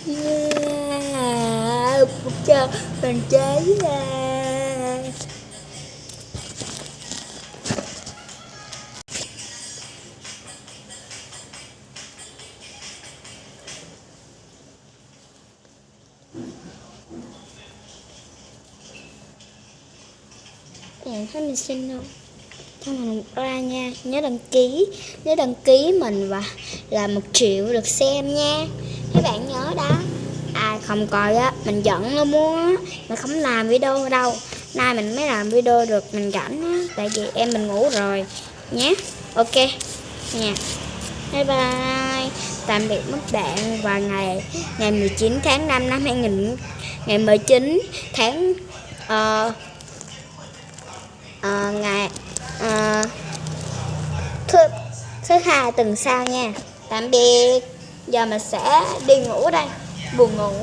Một cho mình cháy ra. Thấy mình xinh không? Cho mình ra nha, nhớ đăng ký mình và là 1 triệu lượt xem nha. Các bạn nhớ đó. Ai không coi á, mình giận nó muốn á, mình không làm video đâu. Nay mình mới làm video được, mình rảnh á, tại vì em mình ngủ rồi nhé. Ok nha. Bye bye. Tạm biệt các bạn vào ngày 19 tháng 5 năm 2000, ngày 19 tháng ngày thứ thứ hai tuần sau nha. Tạm biệt. Giờ mình sẽ đi ngủ đây, buồn ngủ.